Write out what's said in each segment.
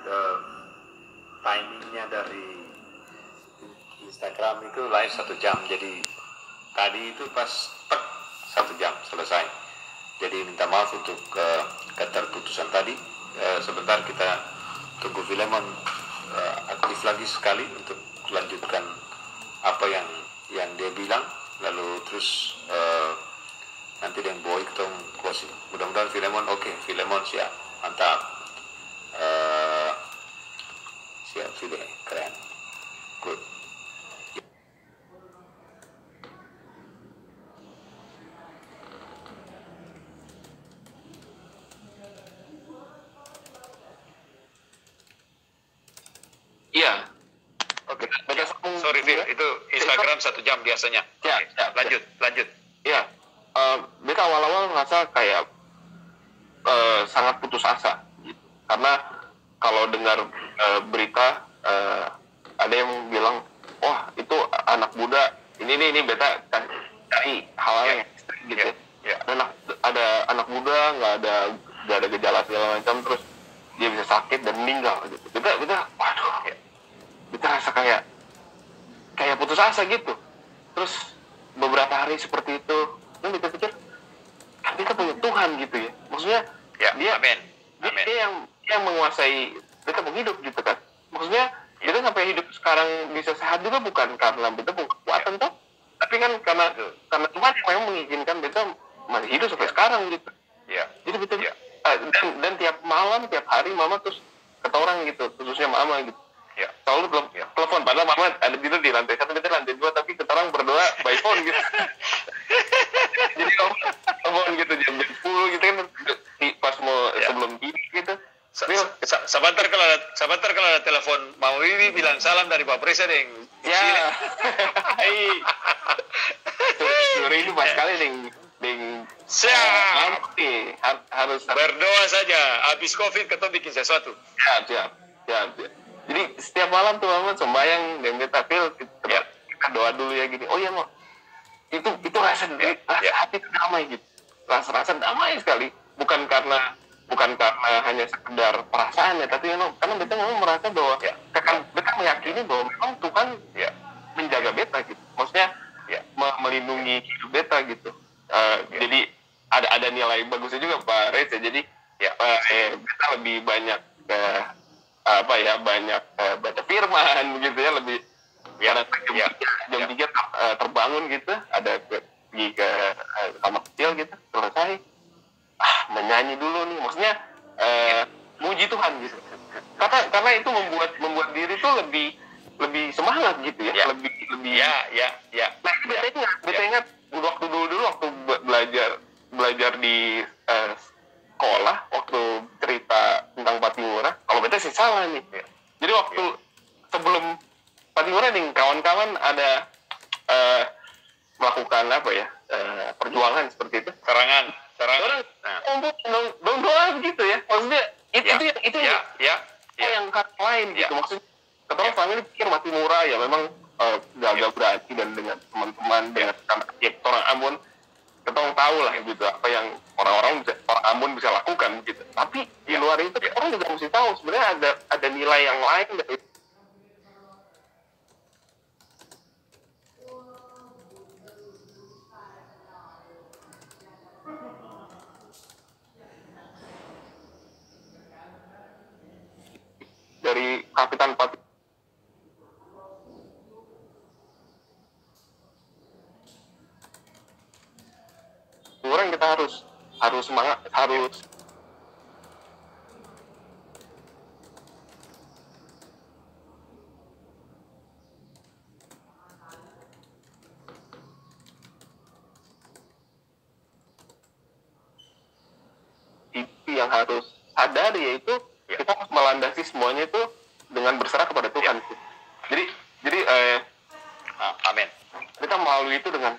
eh, timingnya dari Instagram itu live 1 jam, jadi tadi itu pas 1 jam selesai. Jadi minta maaf untuk keterputusan tadi. Sebentar kita tunggu Filemon aktif lagi sekali untuk lanjutkan apa yang dia bilang, lalu terus nanti dengan Boy ketemu closing. Mudah-mudahan Filemon oke. Filemon siap, mantap. Siap, File, keren, good. Iya. Oke. Sorry Phil, itu Instagram 1 jam biasanya. Ya, Lanjut. Iya. Beta awal-awal ngerasa kayak sangat putus asa gitu. Karena kalau dengar berita ada yang bilang, wah itu anak muda ini beta kan cari hal-hal yang gitu. Ada anak muda nggak ada gejala segala macam, terus dia bisa sakit dan meninggal gitu. Beta waduh, beta rasa kayak putus asa gitu. Terus beberapa hari seperti itu, dan beta pikir kita punya Tuhan gitu ya. Maksudnya dia yang menguasai beta mau hidup gitu kan. Maksudnya beta sampai hidup sekarang bisa sehat juga bukan karena beta punya kekuatan toh, tapi kan karena Tuhan yang memang mengizinkan beta masih hidup sampai sekarang gitu. Jadi beta dan tiap malam tiap hari mama terus kata orang gitu, khususnya mama gitu. Selalu telepon, padahal mama ada tidur di lantai 1, beta lantai 2, tapi kita orang berdoa by phone gitu. Jadi telepon gitu jam 10 gitu kan, pas mau sebelum tidur gitu. Sebentar kalau ada telepon Mama Wiwi bilang salam dari Pak Presiden. Ya. Sore ini pas kali ding siap. Harus berdoa saja. Habis COVID kita bikin sesuatu. Siap. Jadi setiap malam tuh mama sembahyang dan beta kita doa dulu ya gini. Oh iya mau itu rasa hati damai gitu. Rasa damai sekali. Bukan karena hanya sekedar perasaan ya, tapi karena beta memang merasa bahwa beta meyakini bahwa memang Tuhan menjaga beta gitu. Maksudnya melindungi hidup beta gitu. Jadi ada nilai bagusnya juga Pak Reza. Jadi beta lebih banyak banyak baca firman gitu ya, lebih jam 3 terbangun gitu, ada pergi ke kamar kecil gitu, selesai menyanyi dulu nih, maksudnya muji Tuhan gitu. Karena itu membuat diri tuh lebih semangat gitu ya, lebih Nah, beta ingat waktu dulu waktu belajar di sekolah, waktu cerita tentang Patimura, kalau beta sih salah nih. Jadi waktu sebelum Patimura nih, kawan-kawan ada melakukan perjuangan seperti itu, serangan. Dong doa gitu ya, maksudnya itu yang lain gitu. Maksudnya ketemu selama ini pikir Patimura ya memang gagal berarti, dan dengan teman-teman dengan orang Ambon kita tahu lah gitu apa yang orang Ambon bisa lakukan gitu. Tapi di luar itu orang juga mesti tahu sebenarnya ada nilai yang lain dari Kapitan Patimura. Orang kita harus semangat, harus itu yang harus sadar, yaitu kita harus melandasi semuanya itu dengan berserah kepada Tuhan. Jadi amin. Kita melalui itu dengan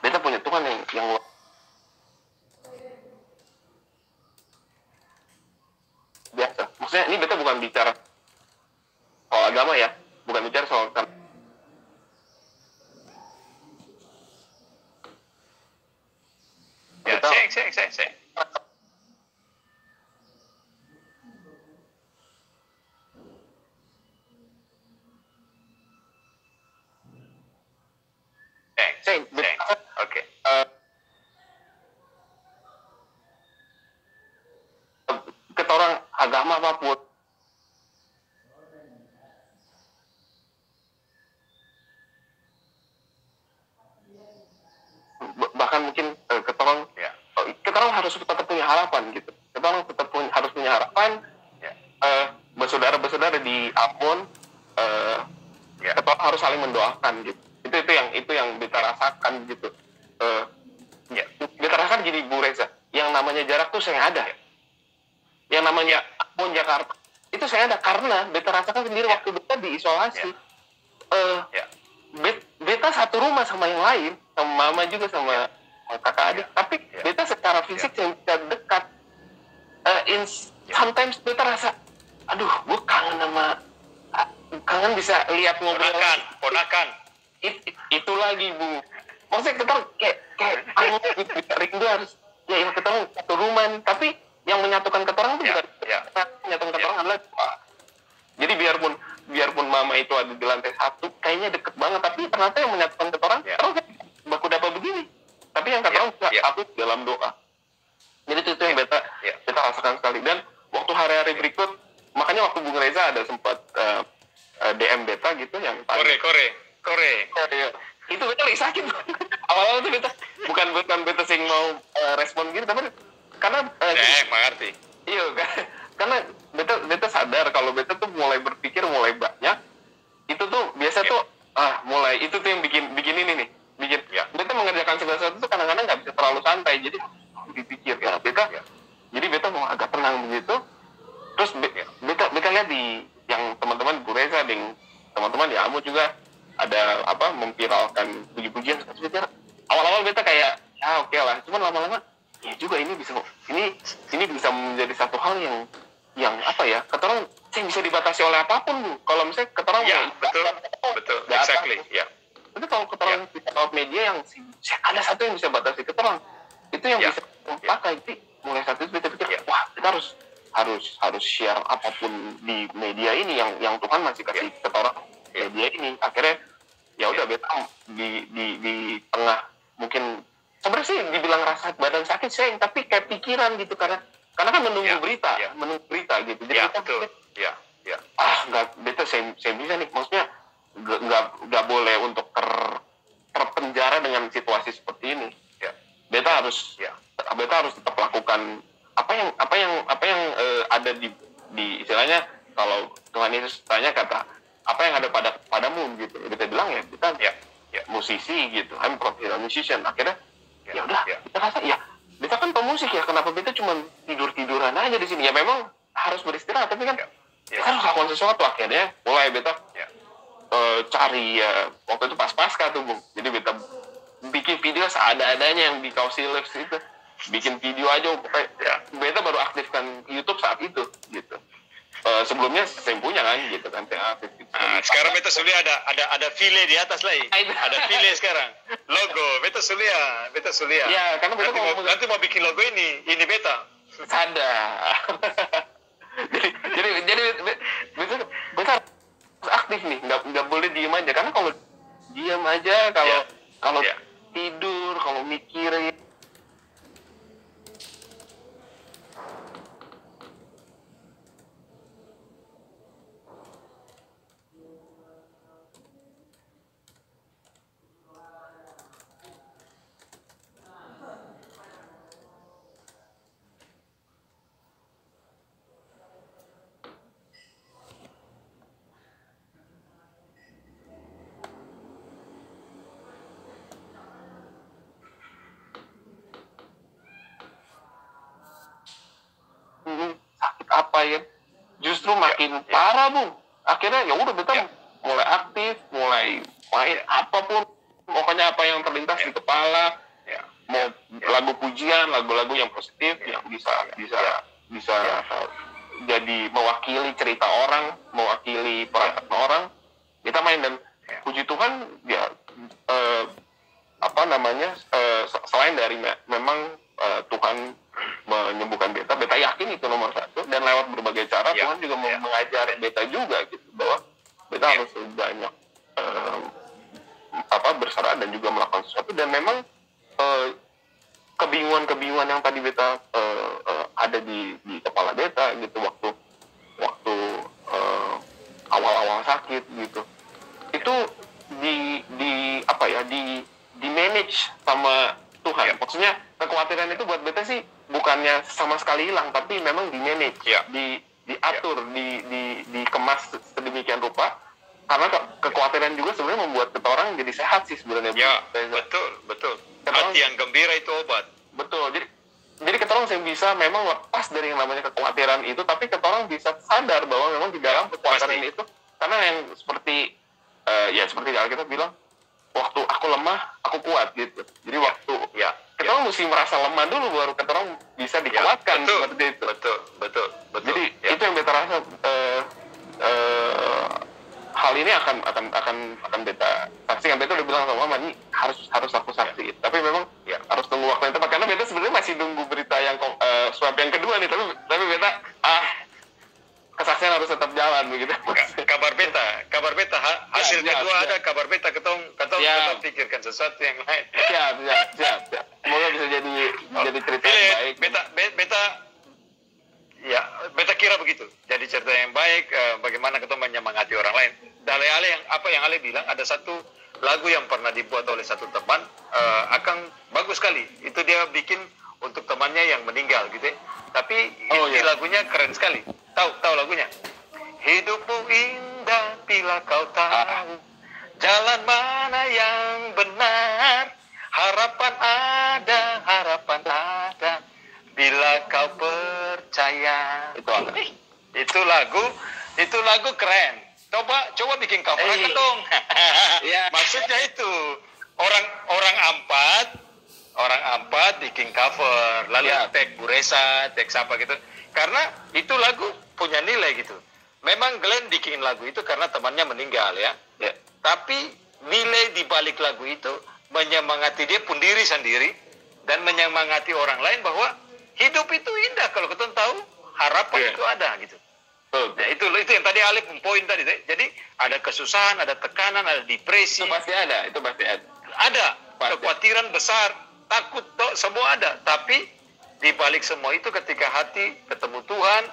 kita punya Tuhan yang biasa. Maksudnya ini beta bukan bicara soal agama ya, bukan bicara soal Cek. Seng. Oke. Kata orang agama apapun, bahkan mungkin kita orang harus tetap punya harapan gitu. Kita orang tetap harus punya harapan. Bersaudara di Ambon, kita orang harus saling mendoakan gitu. Itu yang kita rasakan gitu. Kita rasakan gini Bu Reza, yang namanya jarak tuh saya ada. Yang namanya Ambon Jakarta itu saya ada karena beta rasakan sendiri waktu beta diisolasi. Beta satu rumah sama yang lain, sama mama juga sama kakak adik, tapi beta secara fisik yang bisa dekat. Sometimes beta rasa, aduh, gue kangen bisa lihat ngobrol. Ponakan. Itu lagi Bu. Maksudnya kita kayak bisa rindu harus ya kita satu rumah nih, tapi yang menyatukan kita orang itu bukan menyatukan kita orang adalah jadi biarpun mama itu ada di lantai 1 kayaknya deket banget, tapi ternyata yang menyatukan kita orang baku dapat begini, tapi yang kata orang bisa satu dalam doa. Jadi itu yang beta rasakan sekali. Dan waktu hari-hari berikut, makanya waktu Bung Reza ada sempat DM beta gitu yang Kore. Itu beta lagi sakit. Awal-awal tuh beta bukan beta sing mau respon gitu, tapi karena mengerti. Iya, karena beta sadar kalau beta tuh mulai berpikir mulai banyak. Itu tuh biasa tuh mulai itu tuh yang bikin ini nih. Beta mengerjakan segala sesuatu tuh kadang-kadang nggak bisa terlalu santai, jadi dipikir jadi beta mau agak tenang begitu. Terus beta lihat di yang teman-teman Bu Reza dan teman-teman di Amo juga ada memviralkan puji-pujian. Awal-awal beta kayak oke lah, cuman lama-lama ya juga ini bisa menjadi satu hal yang kata orang yang bisa dibatasi oleh apapun Bu. Kalau misalnya kata orang betul exactly tapi kalau kata orang di media yang ada satu yang bisa batasi kata orang itu yang bisa pakai. Jadi mulai saat itu kita pikir wah kita harus share apapun di media ini yang Tuhan masih kasih kata orang media ini. Akhirnya ya udah beta di tengah mungkin sebenarnya sih dibilang rasa badan sakit saya, tapi kayak pikiran gitu karena kan menunggu berita gitu. Jadi beta saya bisa nih, maksudnya nggak boleh untuk terpenjara dengan situasi seperti ini. Beta harus tetap lakukan apa yang ada di istilahnya, kalau Tuhan Yesus tanya kata apa yang ada padamu gitu. Beta bilang kita musisi gitu, I'm professional musician. Akhirnya ya udah kita rasa beta kan pemusik kenapa beta cuma tiduran aja di sini. Ya memang harus beristirahat, tapi kan kita harus lakukan sesuatu. Akhirnya mulai beta cari waktu itu pas-pasca tuh Bung. Jadi beta bikin video seadanya yang di Kausi Lives itu, bikin video aja. Beta baru aktifkan YouTube saat itu gitu. Sebelumnya saya punya kan gitu kan, saya aktif gitu. Sekarang beta sulia ada file di atas lagi. Ada file sekarang. Logo beta sulia. Ya, karena beta nanti mau bikin logo ini beta. Sadar. jadi beta harus aktif nih, nggak boleh diem aja. Karena kalau diem aja, kalau tidur, kalau mikirin sakit apa ya, justru makin parah Bung. Akhirnya ya udah beta mulai aktif, mulai main apapun, pokoknya apa yang terlintas di kepala, mau lagu pujian, lagu-lagu yang positif yang bisa jadi mewakili cerita orang, mewakili perasaan orang, kita main. Dan puji Tuhan selain dari memang Tuhan menyembuhkan beta yakin itu nomor satu, dan lewat berbagai cara Tuhan juga mengajar beta juga gitu, bahwa beta harus banyak berserak dan juga melakukan sesuatu, dan memang kebingungan yang tadi beta ada di kepala beta gitu waktu awal-awal sakit gitu, itu di manage sama Tuhan. Maksudnya kekhawatiran itu buat beta sih bukannya sama sekali hilang, tapi memang di manage, diatur, dikemas sedemikian rupa, karena kekhawatiran juga sebenarnya membuat kita orang jadi sehat sih sebenarnya. Betul. Hati yang gembira itu obat. Betul. Jadi kita orang yang bisa memang lepas dari yang namanya kekhawatiran itu, tapi kita orang bisa sadar bahwa memang di dalam kekhawatiran itu, karena yang seperti seperti Alkitab bilang, waktu aku lemah, aku kuat gitu. Jadi waktu kita orang mesti merasa lemah dulu baru kita orang bisa dikuatkan, seperti itu. Betul. Jadi itu yang beta rasa hal ini akan beta saksikan. Beta udah bilang sama Mama, ini harus aku saksi. Tapi memang harus tunggu waktu yang tepat, karena beta sebenarnya masih nunggu berita yang swab yang kedua nih, tapi beta kesaksian harus tetap jalan begitu. Kabar beta hasil kedua ada, kabar beta ketong pikirkan sesuatu yang lain. Siap. Semoga bisa jadi cerita yang baik. Beta kira begitu. Jadi cerita yang baik, bagaimana ketong menyemangati orang lain. Dari Ale yang Ale bilang, ada satu lagu yang pernah dibuat oleh satu teman, akan bagus sekali. Itu dia bikin untuk temannya yang meninggal gitu. Tapi lagunya keren sekali. Tahu lagunya? Hidupmu indah bila kau tahu jalan mana yang benar, harapan ada bila kau percaya. Itu lagu keren. Coba bikin cover dong. Maksudnya itu orang ampat bikin cover, lalu tag Buresa, tag siapa gitu. Karena itu lagu punya nilai gitu. Memang Glenn bikin lagu itu karena temannya meninggal ya. Tapi nilai di balik lagu itu menyemangati dia pun diri sendiri dan menyemangati orang lain bahwa hidup itu indah kalau kita tahu harapan itu ada gitu. Nah, itu yang tadi Alif poin tadi. Jadi ada kesusahan, ada tekanan, ada depresi. Itu pasti ada. Ada kekhawatiran besar, takut, semua ada. Tapi di balik semua itu ketika hati ketemu Tuhan,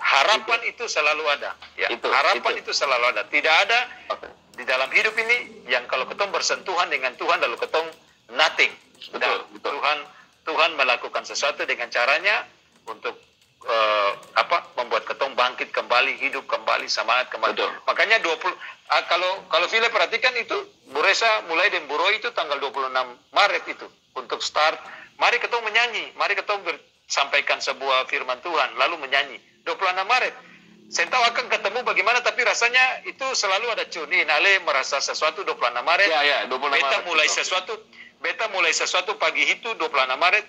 harapan itu selalu ada. Harapan itu selalu ada. Tidak ada di dalam hidup ini yang kalau ketong bersentuhan dengan Tuhan lalu ketong nothing. Betul. Tuhan melakukan sesuatu dengan caranya untuk membuat ketong bangkit kembali, hidup kembali, semangat kembali. Betul. Makanya kalau Philip perhatikan itu Buresa mulai dan Buro itu tanggal 26 Maret itu untuk start. Mari ketong menyanyi, mari ketong sampaikan sebuah firman Tuhan lalu menyanyi 26 Maret. Saya tahu akan ketemu bagaimana, tapi rasanya itu selalu ada cuni. Ale merasa sesuatu 26 Maret. 26 Beta Maret. Beta mulai sesuatu pagi itu 26 Maret.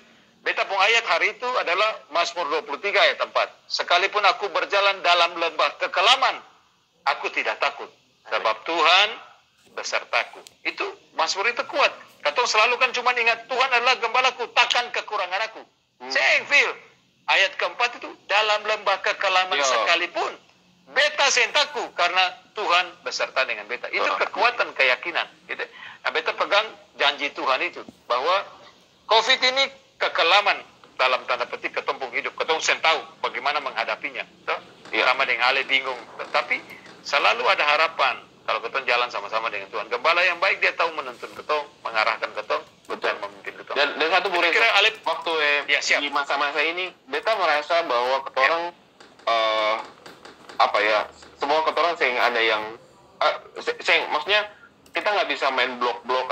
Beta pun ayat hari itu adalah Mazmur 23 ayat 4. Sekalipun aku berjalan dalam lembah kekelaman, aku tidak takut, sebab Tuhan besertaku. Itu Mazmur itu kuat. Katong selalu kan cuma ingat Tuhan adalah gembalaku, takkan kekurangan aku. Saya feel ayat keempat itu dalam lembah kekelaman sekalipun beta sentaku karena Tuhan beserta dengan beta. Itu kekuatan keyakinan. Gitu. Nah, beta pegang janji Tuhan itu bahwa COVID ini kekelaman dalam tanda petik ketumpung hidup. Ketong tahu bagaimana menghadapinya. Sama dengan Ale bingung. Tapi selalu ada harapan. Kalau ketong jalan sama-sama dengan Tuhan. Gembala yang baik dia tahu menuntun ketong, mengarahkan ketong, dan memimpin ketong. Dan satu waktu di masa-masa ini, beta merasa bahwa ketorang semua ketorang yang ada yang maksudnya kita nggak bisa main blok-blok